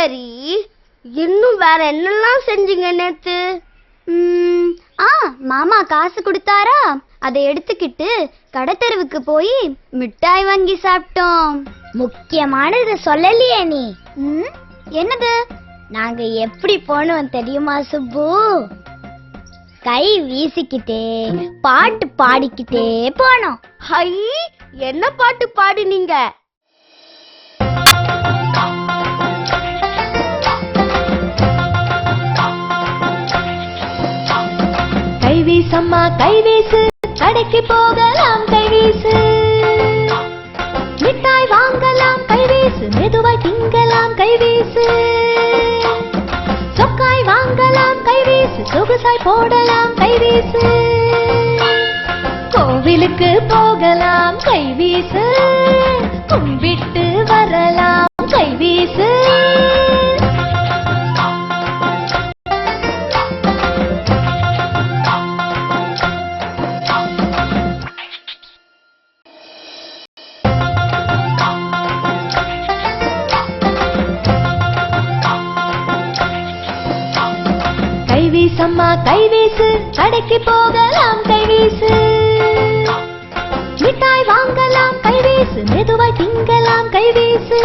சரி, இன்னும் வேற என்னெல்லாம் செஞ்சீங்க நேத்து? மாமா காசு கொடுத்தாரா, அதை எடுத்துக்கிட்டு கடத்தெருவுக்கு போய் மிட்டாய் வாங்கி சாப்பிட்டோம். முக்கியமானது சொல்லலையே நீ. என்னது? நாங்க எப்படி போனோம் தெரியுமா சுப்பு? கை வீசிக்கிட்டே பாட்டு பாடிக்கிட்டே போனோம். ஹை, என்ன பாட்டு பாடினீங்க? கைவீசம்மா கைவீசு, கடைக்கு போகலாம் கைவீசு, மிட்டாய் வாங்கலாம் கைவீசு, மெதுவாய் திங்கலாம் கைவீசு, சொக்காய் வாங்கலாம் கைவீசு, சொகுசாய் போடலாம் கைவீசு, கோவிலுக்கு போகலாம் கைவீசு, கும்பிட்டு வரலாம் கைவீசு. கைவீசம்மா கைவீசு, கடைக்கு போகலாம் கைவீசு, மிட்டாய் வாங்கலாம் கைவீசு, மெதுவாய் திங்கலாம் கைவீசு,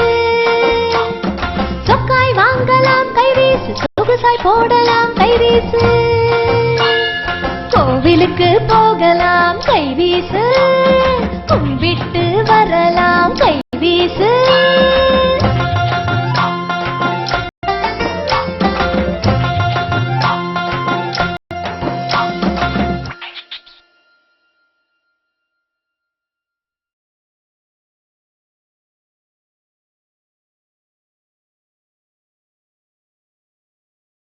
சொக்காய் வாங்கலாம் கைவீசு, சொகுசாய் போடலாம் கைவீசு, கோவிலுக்கு போகலாம் கைவீசு, கும்பிட்டு